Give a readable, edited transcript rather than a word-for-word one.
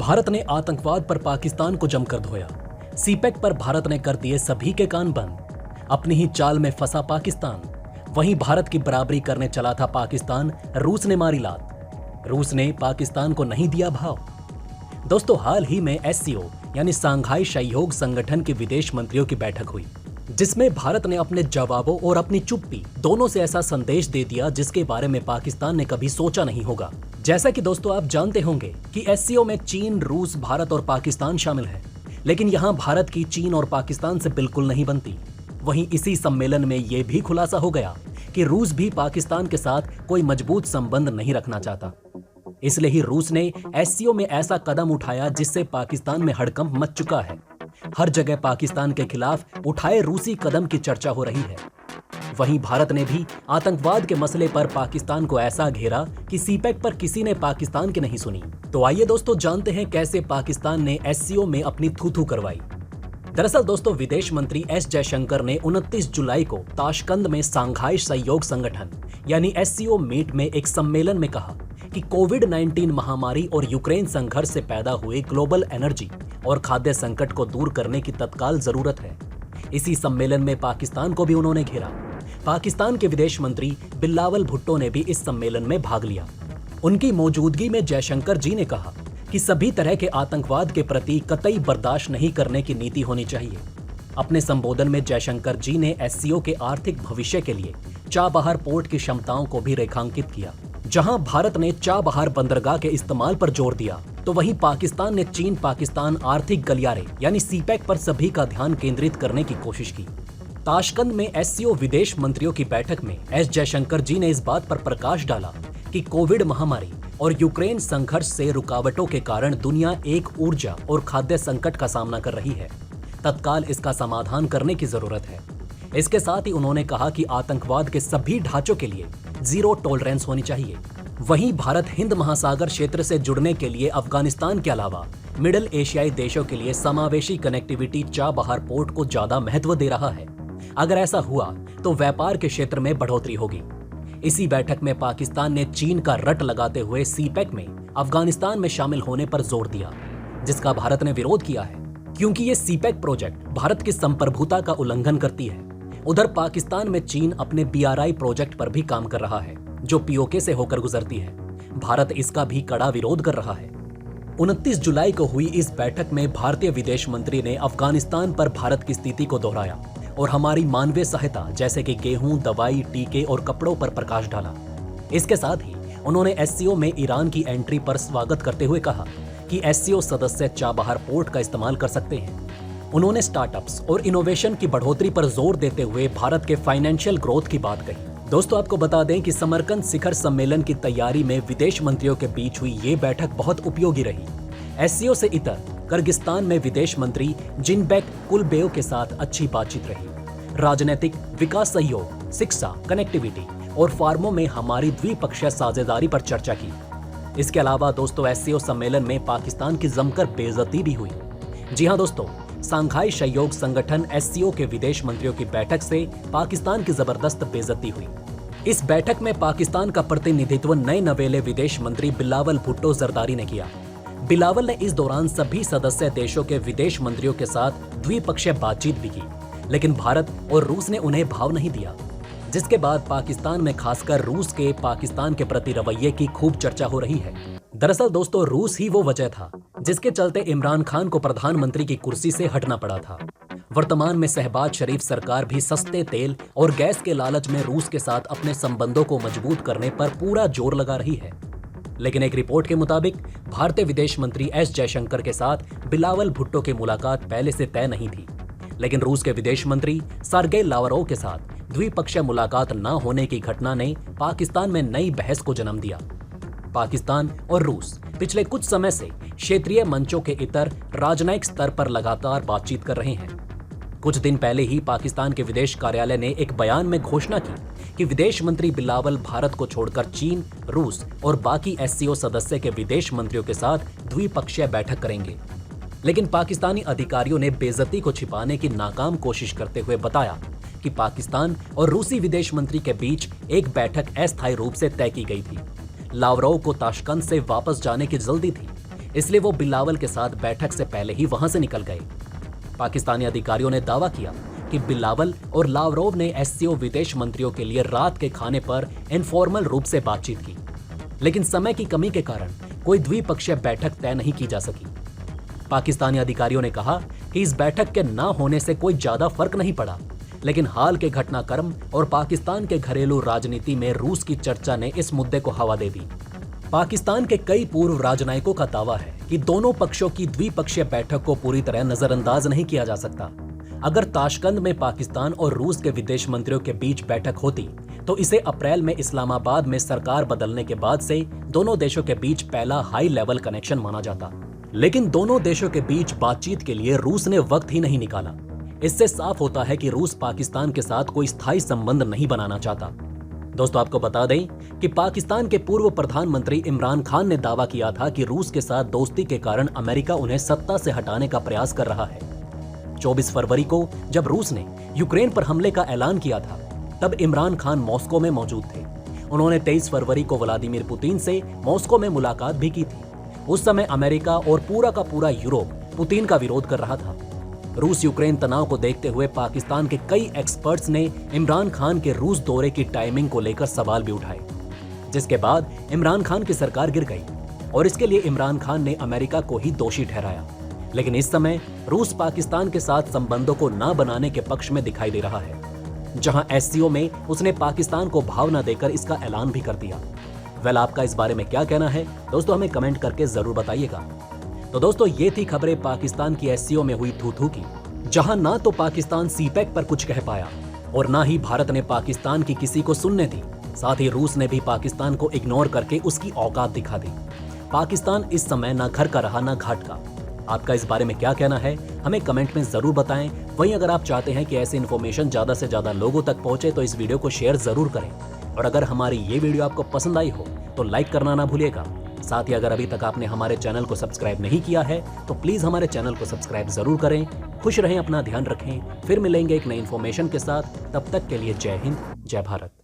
भारत ने आतंकवाद पर पाकिस्तान को जमकर धोया। सीपेक पर भारत ने कर दिए सभी के कान बंद। अपनी ही चाल में फंसा पाकिस्तान। वहीं भारत की बराबरी करने चला था पाकिस्तान, रूस ने मारी लात। रूस ने पाकिस्तान को नहीं दिया भाव। दोस्तों, हाल ही में एससीओ यानी सांघाई सहयोग संगठन के विदेश मंत्रियों की बैठक हुई, जिसमें भारत ने अपने जवाबों और अपनी चुप्पी दोनों से ऐसा संदेश दे दिया जिसके बारे में पाकिस्तान ने कभी सोचा नहीं होगा। जैसा कि दोस्तों आप जानते होंगे कि एससीओ में चीन, रूस, भारत और पाकिस्तान शामिल है, लेकिन यहाँ भारत की चीन और पाकिस्तान से बिल्कुल नहीं बनती। वहीं इसी सम्मेलन में ये भी खुलासा हो गया कि रूस भी पाकिस्तान के साथ कोई मजबूत संबंध नहीं रखना चाहता। इसलिए ही रूस ने एससीओ में ऐसा कदम उठाया जिससे पाकिस्तान में हड़कंप मच चुका है। हर जगह पाकिस्तान के खिलाफ उठाए रूसी कदम की चर्चा हो रही है। वहीं भारत ने भी आतंकवाद के मसले पर पाकिस्तान को ऐसा घेरा कि सीपेक पर किसी ने पाकिस्तान की नहीं सुनी। तो आइए दोस्तों जानते हैं कैसे पाकिस्तान ने एससीओ में अपनी थू-थू करवाई। दरअसल दोस्तों, विदेश मंत्री एस जयशंकर ने 29 जुलाई को ताशकंद में सांघाई सहयोग संगठन यानी एससीओ मीट में एक सम्मेलन में कहा कि कोविड-19 महामारी और यूक्रेन संघर्ष से पैदा हुए ग्लोबल एनर्जी और खाद्य संकट को दूर करने की तत्काल जरूरत है। इसी सम्मेलन में पाकिस्तान को भी उन्होंने घेरा। पाकिस्तान के विदेश मंत्री बिलावल भुट्टो ने भी इस सम्मेलन में भाग लिया। उनकी मौजूदगी में जयशंकर जी ने कहा कि सभी तरह के आतंकवाद के प्रति कतई बर्दाश्त नहीं करने की नीति होनी चाहिए। अपने संबोधन में जयशंकर जी ने एससीओ के आर्थिक भविष्य के लिए चाबहार पोर्ट की क्षमताओं को भी रेखांकित किया। जहां भारत ने चाबहार बंदरगाह के इस्तेमाल पर जोर दिया, तो वहीं पाकिस्तान ने चीन पाकिस्तान आर्थिक गलियारे यानी सीपेक पर सभी का ध्यान केंद्रित करने की कोशिश की। ताशकंद में एससीओ विदेश मंत्रियों की बैठक में एस जयशंकर जी ने इस बात पर प्रकाश डाला कि कोविड महामारी और यूक्रेन संघर्ष से रुकावटों के कारण दुनिया एक ऊर्जा और खाद्य संकट का सामना कर रही है। तत्काल इसका समाधान करने की जरूरत है। इसके साथ ही उन्होंने कहा कि आतंकवाद के सभी ढांचों के लिए जीरो टॉलरेंस होनी चाहिए। वहीं भारत हिंद महासागर क्षेत्र से जुड़ने के लिए अफगानिस्तान के अलावा मिडिल एशियाई देशों के लिए समावेशी कनेक्टिविटी चाबहार पोर्ट को ज्यादा महत्व दे रहा है। अगर ऐसा हुआ तो व्यापार के क्षेत्र में बढ़ोतरी होगी। इसी बैठक में पाकिस्तान ने चीन का रट लगाते हुए सीपेक में अफगानिस्तान में शामिल होने पर जोर दिया, जिसका भारत ने विरोध किया है क्योंकि ये सीपेक प्रोजेक्ट भारत की संप्रभुता का उल्लंघन करती है। उधर पाकिस्तान में चीन अपने बीआरआई प्रोजेक्ट पर भी काम कर रहा है, जो पीओके से होकर गुजरती है। भारत इसका भी कड़ा विरोध कर रहा है। 29 जुलाई को हुई इस बैठक में भारतीय विदेश मंत्री ने अफगानिस्तान पर भारत की स्थिति को दोहराया और हमारी मानवीय सहायता जैसे कि गेहूं, दवाई, टीके और कपड़ों पर प्रकाश डाला। इसके साथ ही उन्होंने एससीओ में ईरान की एंट्री पर स्वागत करते हुए कहा कि एससीओ सदस्य चाबहार पोर्ट का इस्तेमाल कर सकते हैं। उन्होंने स्टार्टअप्स और इनोवेशन की बढ़ोतरी पर जोर देते हुए भारत के फाइनेंशियल ग्रोथ की बात कही। दोस्तों, आपको बता दें कि समरकंद शिखर सम्मेलन की तैयारी में विदेश मंत्रियों के बीच हुई ये बैठक बहुत उपयोगी रही। एससीओ से इतर किर्गिस्तान में विदेश मंत्री जिनबेक कुलबेव के साथ अच्छी बातचीत रही। राजनीतिक, विकास सहयोग, शिक्षा, कनेक्टिविटी और फार्मों में हमारी द्विपक्षीय साझेदारी पर चर्चा की। इसके अलावा दोस्तों, एससीओ सम्मेलन में पाकिस्तान की जमकर बेइज्जती भी हुई। जी हाँ दोस्तों, सांघाई सहयोग संगठन एससीओ के विदेश मंत्रियों की बैठक से पाकिस्तान की जबरदस्त बेइज्जती हुई। इस बैठक में पाकिस्तान का प्रतिनिधित्व नए नवेले विदेश मंत्री बिलावल भुट्टो जरदारी ने किया। बिलावल ने इस दौरान सभी सदस्य देशों के विदेश मंत्रियों के साथ द्विपक्षीय बातचीत भी की, लेकिन भारत और रूस ने उन्हें भाव नहीं दिया, जिसके बाद पाकिस्तान में खासकर रूस के पाकिस्तान के प्रति रवैये की खूब चर्चा हो रही है। दरअसल दोस्तों, रूस ही वो वजह था जिसके चलते इमरान खान को प्रधानमंत्री की कुर्सी से हटना पड़ा था। वर्तमान में शहबाज शरीफ सरकार भी सस्ते तेल और गैस के लालच में रूस के साथ अपने संबंधों को मजबूत करने पर पूरा जोर लगा रही है। लेकिन एक रिपोर्ट के मुताबिक भारतीय विदेश मंत्री एस जयशंकर के साथ बिलावल भुट्टो की मुलाकात पहले से तय नहीं थी, लेकिन रूस के विदेश मंत्री सर्गेई लावरोव के साथ द्विपक्षीय मुलाकात न होने की घटना ने पाकिस्तान में नई बहस को जन्म दिया। पाकिस्तान और रूस पिछले कुछ समय से क्षेत्रीय मंचों के इतर राजनयिक स्तर पर लगातार बातचीत कर रहे हैं। कुछ दिन पहले ही पाकिस्तान के विदेश कार्यालय ने एक बयान में घोषणा की कि विदेश मंत्री बिलावल भारत को छोड़कर चीन, रूस और बाकी एससीओ सदस्य के विदेश मंत्रियों के साथ द्विपक्षीय बैठक करेंगे। लेकिन पाकिस्तानी अधिकारियों ने बेइज्जती को छिपाने की नाकाम कोशिश करते हुए बताया कि पाकिस्तान और रूसी विदेश मंत्री के बीच एक बैठक अस्थायी रूप से तय की गई थी। लावरोव को ताशकंद से वापस जाने की जल्दी थी, इसलिए वो बिलावल के साथ बैठक से पहले ही वहां से निकल गए। पाकिस्तानी अधिकारियों ने दावा किया कि बिलावल और लावरोव ने एससीओ विदेश मंत्रियों के लिए रात के खाने पर इनफॉर्मल रूप से बातचीत की, लेकिन समय की कमी के कारण कोई द्विपक्षीय बैठक तय नहीं की जा सकी। पाकिस्तानी अधिकारियों ने कहा कि इस बैठक के न होने से कोई ज्यादा फर्क नहीं पड़ा, लेकिन हाल के घटनाक्रम और पाकिस्तान के घरेलू राजनीति में रूस की चर्चा ने इस मुद्दे को हवा दे दी। पाकिस्तान के कई पूर्व राजनयिकों का दावा है कि दोनों पक्षों की द्विपक्षीय बैठक को पूरी तरह नजरअंदाज नहीं किया जा सकता। अगर ताशकंद में पाकिस्तान और रूस के विदेश मंत्रियों के बीच बैठक होती तो इसे अप्रैल में इस्लामाबाद में सरकार बदलने के बाद से दोनों देशों के बीच पहला हाई लेवल कनेक्शन माना जाता। लेकिन दोनों देशों के बीच बातचीत के लिए रूस ने वक्त ही नहीं निकाला। इससे साफ होता है कि रूस पाकिस्तान के साथ कोई स्थायी संबंध नहीं बनाना चाहता। दोस्तों, आपको बता दें कि पाकिस्तान के पूर्व प्रधानमंत्री इमरान खान ने दावा किया था कि रूस के साथ दोस्ती के कारण अमेरिका उन्हें सत्ता से हटाने का प्रयास कर रहा है। 24 फरवरी को जब रूस ने यूक्रेन पर हमले का ऐलान किया था, तब इमरान खान मॉस्को में मौजूद थे। उन्होंने 23 फरवरी को व्लादिमीर पुतिन से मॉस्को में मुलाकात भी की थी। उस समय अमेरिका और पूरा का पूरा यूरोप पुतिन का विरोध कर रहा था। रूस यूक्रेन तनाव को देखते हुए पाकिस्तान के कई एक्सपर्ट्स ने इमरान खान के रूस दौरे की टाइमिंग को लेकर सवाल भी उठाए, जिसके बाद इमरान खान की सरकार गिर गई और इसके लिए इमरान खान ने अमेरिका को ही दोषी ठहराया। लेकिन इस समय रूस पाकिस्तान के साथ संबंधों को न बनाने के पक्ष में दिखाई दे रहा है, जहां एससीओ में उसने पाकिस्तान को भाव न देकर इसका ऐलान भी कर दिया। वेल, आपका इस बारे में क्या कहना है दोस्तों, हमें कमेंट करके जरूर बताइएगा। तो दोस्तों, ये थी खबरें पाकिस्तान की एससीओ में हुई थू-थू की, जहां ना तो पाकिस्तान सीपेक पर कुछ कह पाया और ना ही भारत ने पाकिस्तान की किसी को सुनने दी। साथ ही रूस ने भी पाकिस्तान को इग्नोर करके उसकी औकात दिखा दी। पाकिस्तान इस समय ना घर का रहा ना घाट का। आपका इस बारे में क्या कहना है, हमें कमेंट में जरूर बताएं। वहीं अगर आप चाहते हैं कि ऐसी इन्फॉर्मेशन ज्यादा से ज्यादा लोगों तक पहुंचे तो इस वीडियो को शेयर जरूर करें। और अगर हमारी ये वीडियो आपको पसंद आई हो तो लाइक करना ना भूलिएगा। साथ ही अगर अभी तक आपने हमारे चैनल को सब्सक्राइब नहीं किया है तो प्लीज हमारे चैनल को सब्सक्राइब जरूर करें। खुश रहें, अपना ध्यान रखें। फिर मिलेंगे एक नई इन्फॉर्मेशन के साथ। तब तक के लिए जय हिंद, जय भारत।